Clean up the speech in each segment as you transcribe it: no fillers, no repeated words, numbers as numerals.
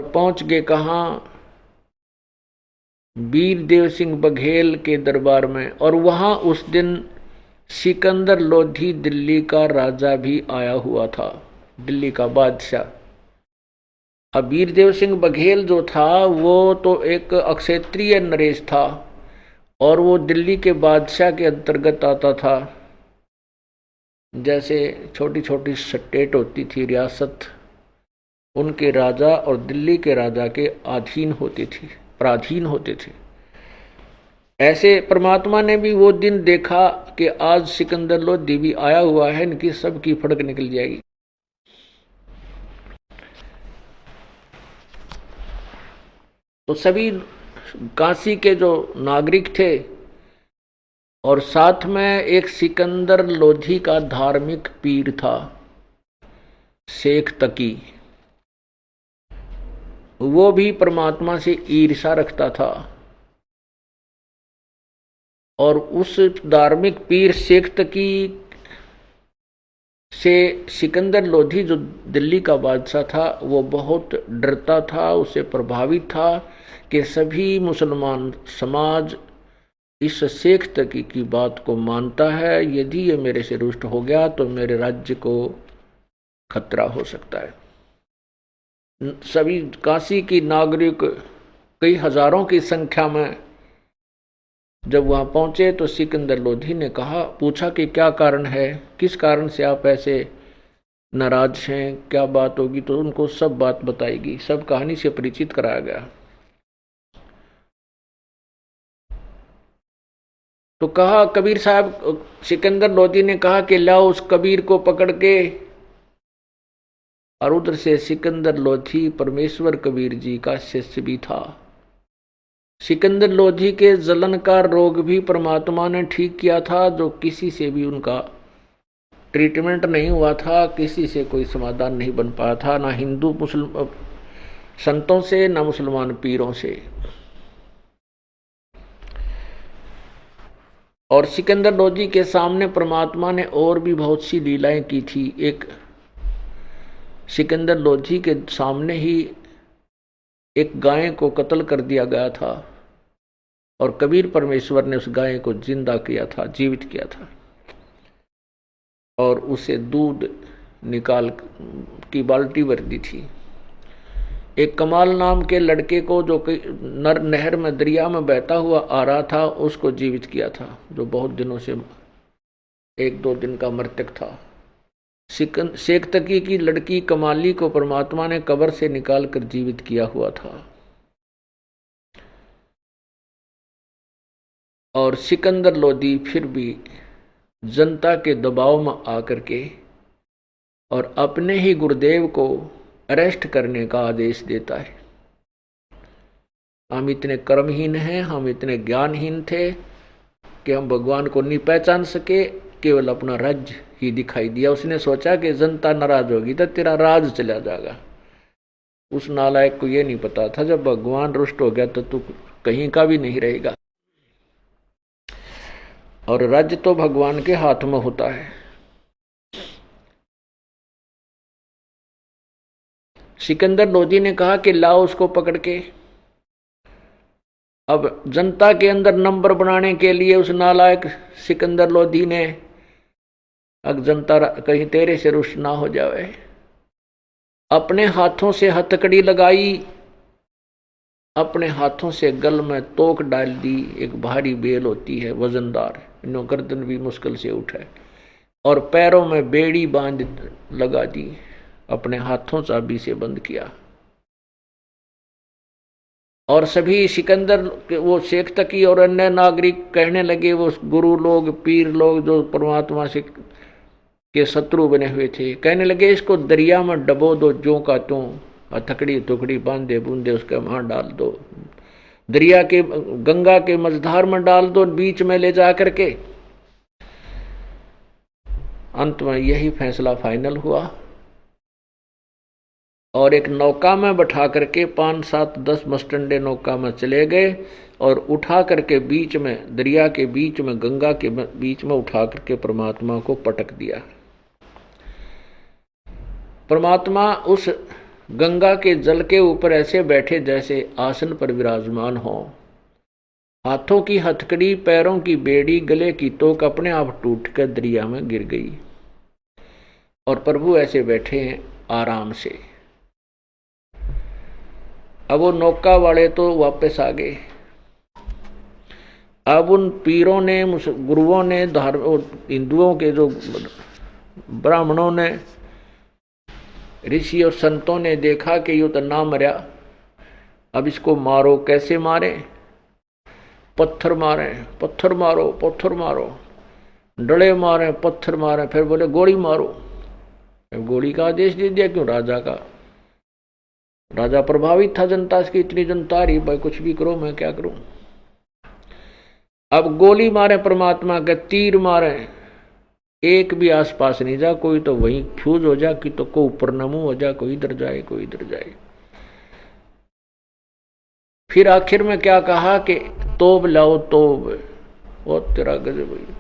पहुंच गए कहाँ, वीर देव सिंह बघेल के दरबार में। और वहां उस दिन सिकंदर लोधी दिल्ली का राजा भी आया हुआ था, दिल्ली का बादशाह। अब वीरदेव सिंह बघेल जो था वो तो एक अक्षत्रिय नरेश था और वो दिल्ली के बादशाह के अंतर्गत आता था। जैसे छोटी छोटी स्टेट होती थी, रियासत, उनके राजा और दिल्ली के राजा के अधीन होती थी, पराधीन होते थे। ऐसे परमात्मा ने भी वो दिन देखा कि आज सिकंदर लोधी भी आया हुआ है, इनकी सबकी फड़क निकल जाएगी। तो सभी काशी के जो नागरिक थे और साथ में एक सिकंदर लोधी का धार्मिक पीर था, शेख तकी, वो भी परमात्मा से ईर्ष्या रखता था। और उस धार्मिक पीर शेख तकी से सिकंदर लोधी जो दिल्ली का बादशाह था वो बहुत डरता था, उससे प्रभावित था कि सभी मुसलमान समाज इस शेख तकी की बात को मानता है, यदि ये मेरे से रुष्ट हो गया तो मेरे राज्य को खतरा हो सकता है। सभी काशी की नागरिक कई हजारों की संख्या में जब वहां पहुंचे तो सिकंदर लोधी ने पूछा कि क्या कारण है, किस कारण से आप ऐसे नाराज हैं, क्या बात होगी। तो उनको सब बात बताएगी, सब कहानी से परिचित कराया गया। तो कहा कबीर साहब, सिकंदर लोधी ने कहा कि लाओ उस कबीर को पकड़ के। और उधर से सिकंदर लोधी परमेश्वर कबीर जी का शिष्य भी था। सिकंदर लोधी के जलन का रोग भी परमात्मा ने ठीक किया था, जो किसी से भी उनका ट्रीटमेंट नहीं हुआ था, किसी से कोई समाधान नहीं बन पाया था, ना हिंदू मुसलमान संतों से, ना मुसलमान पीरों से। और सिकंदर लोधी के सामने परमात्मा ने और भी बहुत सी लीलाएं की थी। एक सिकंदर लोधी के सामने ही एक गाय को कत्ल कर दिया गया था और कबीर परमेश्वर ने उस गाय को जिंदा किया था, जीवित किया था, और उसे दूध निकाल की बाल्टी भर दी थी। एक कमाल नाम के लड़के को जो नहर में, दरिया में बहता हुआ आ रहा था, उसको जीवित किया था, जो बहुत दिनों से 1-2 दिन का मृतक था। शेख तकी की लड़की कमाली को परमात्मा ने कब्र से निकालकर जीवित किया हुआ था। और सिकंदर लोधी फिर भी जनता के दबाव में आकर के और अपने ही गुरुदेव को अरेस्ट करने का आदेश देता है। हम इतने कर्महीन हैं, हम इतने ज्ञानहीन थे कि हम भगवान को नहीं पहचान सके, केवल अपना राज्य ही दिखाई दिया। उसने सोचा कि जनता नाराज होगी तो तेरा राज चला जाएगा। उस नालायक को यह नहीं पता था जब भगवान रुष्ट हो गया तो तू कहीं का भी नहीं रहेगा, और राज्य तो भगवान के हाथ में होता है। सिकंदर लोधी ने कहा कि लाओ उसको पकड़ के। अब जनता के अंदर नंबर बनाने के लिए उस नालायक सिकंदर लोधी ने, अब जनता कहीं तेरे से रुष्ट ना हो जाए, अपने हाथों से हथकड़ी लगाई, अपने हाथों से गल में तोक डाल दी। एक भारी बेल होती है वजनदार, इन्हों गर्दन भी मुश्किल से उठाए, और पैरों में बेड़ी बांध लगा दी, अपने हाथों चाबी से बंद किया। और सभी सिकंदर, वो शेख तकी और अन्य नागरिक कहने लगे, वो गुरु लोग, पीर लोग जो परमात्मा से के शत्रु बने हुए थे, कहने लगे इसको दरिया में डबो दो, जो का त्यों, हथकड़ी टुकड़ी बांधे बूंदे उसके वहां डाल दो, दरिया के गंगा के मझधार में डाल दो, बीच में ले जा करके। अंत में यही फैसला फाइनल हुआ और एक नौका में बैठा करके 5-7-10 मस्टंडे नौका में चले गए और उठा करके बीच में, दरिया के बीच में, गंगा के बीच में उठा करके परमात्मा को पटक दिया। परमात्मा उस गंगा के जल के ऊपर ऐसे बैठे जैसे आसन पर विराजमान हो। हाथों की हथकड़ी, पैरों की बेड़ी, गले की तोक अपने आप टूटकर दरिया में गिर गई और प्रभु ऐसे बैठे हैं आराम से। अब वो नौका वाले तो वापस आ गए। अब उन पीरों ने, गुरुओं ने, हिंदुओं के जो ब्राह्मणों ने, ऋषि और संतों ने देखा कि ये तो ना मरा, अब इसको मारो। कैसे मारे? पत्थर मारे, पत्थर मारो, पत्थर मारो, डले मारे, पत्थर मारे। फिर बोले गोली मारो। गोली का आदेश दे दिया। क्यों? राजा का। राजा प्रभावित था जनता से, इतनी जनता रही, भाई कुछ भी करो, मैं क्या करूं। अब गोली मारे परमात्मा के, तीर मारे, एक भी आसपास नहीं जा। कोई तो वहीं फ्यूज हो जा, कि तो को ऊपर नमू हो जा, कोई इधर जाए, कोई इधर जाए। फिर आखिर में क्या कहा कि तोब लाओ, तोब। वो तेरा गजब भाई।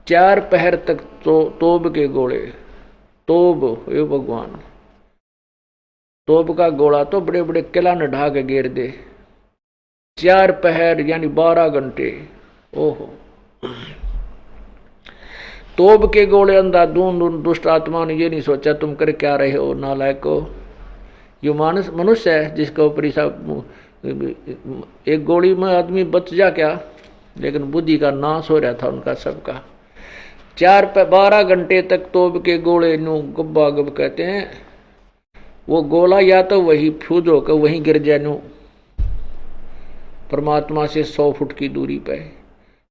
4 पहर तक तोब के गोले। तोब, हे भगवान, तोब का गोला तो बड़े बड़े किला न ढा के घेर दे। 4 पहर यानी 12 घंटे। ओहो। तोब के गोले अंधाधुंध। दुष्ट आत्मा ने ये नहीं सोचा तुम कर क्या रहे हो नालायको। ये मानस मनुष्य है जिसका ऊपर एक गोली में आदमी बच जा क्या, लेकिन बुद्धि का नाश हो रहा था उनका सबका। 12 घंटे तक तोब के गोले नु गब्बा गब कहते हैं। वो गोला या तो वही फ्यूज होकर वहीं गिर जाए नु परमात्मा से 100 फुट की दूरी पे,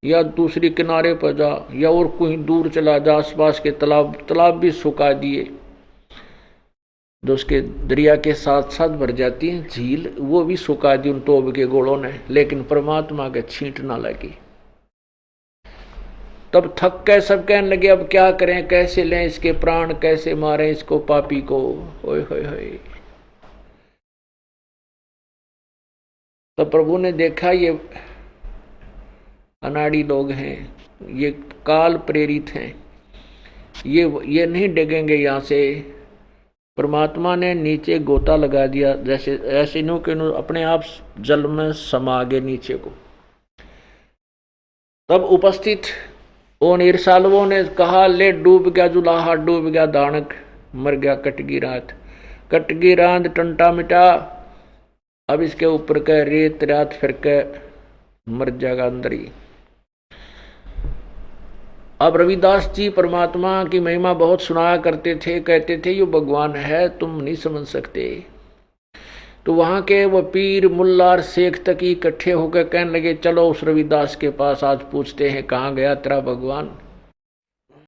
या दूसरी किनारे पर जा, या और कहीं दूर चला जा। आसपास के तालाब भी सुखा दिए जो उसके दरिया के साथ साथ भर जाती हैं, झील, वो भी सुखा दी उन तोब के गोलों ने। लेकिन परमात्मा के छींट ना लगी। तब थक के सब कहने लगे अब क्या करें, कैसे लें इसके प्राण, कैसे मारें इसको पापी को। ओए होए होए। तो प्रभु ने देखा ये अनाड़ी लोग हैं, ये काल प्रेरित हैं, ये नहीं डिगेंगे यहां से। परमात्मा ने नीचे गोता लगा दिया, जैसे ऐसे नो के नो अपने आप जल में समा गए नीचे को। तब उपस्थित उन ईर्षालुओं ने कहा ले डूब गया जुलाहा, डूब गया दानक, मर गया कटगी रात। कटगी रात टंटा मिटा, अब इसके ऊपर का रेत रात फिर के मर जाएगा अंदर ही। अब रविदास जी परमात्मा की महिमा बहुत सुनाया करते थे, कहते थे ये भगवान है, तुम नहीं समझ सकते। तो वहां के वो पीर मुल्ला शेख तक इकट्ठे होकर कहने लगे चलो उस रविदास के पास आज पूछते हैं कहाँ गया तेरा भगवान।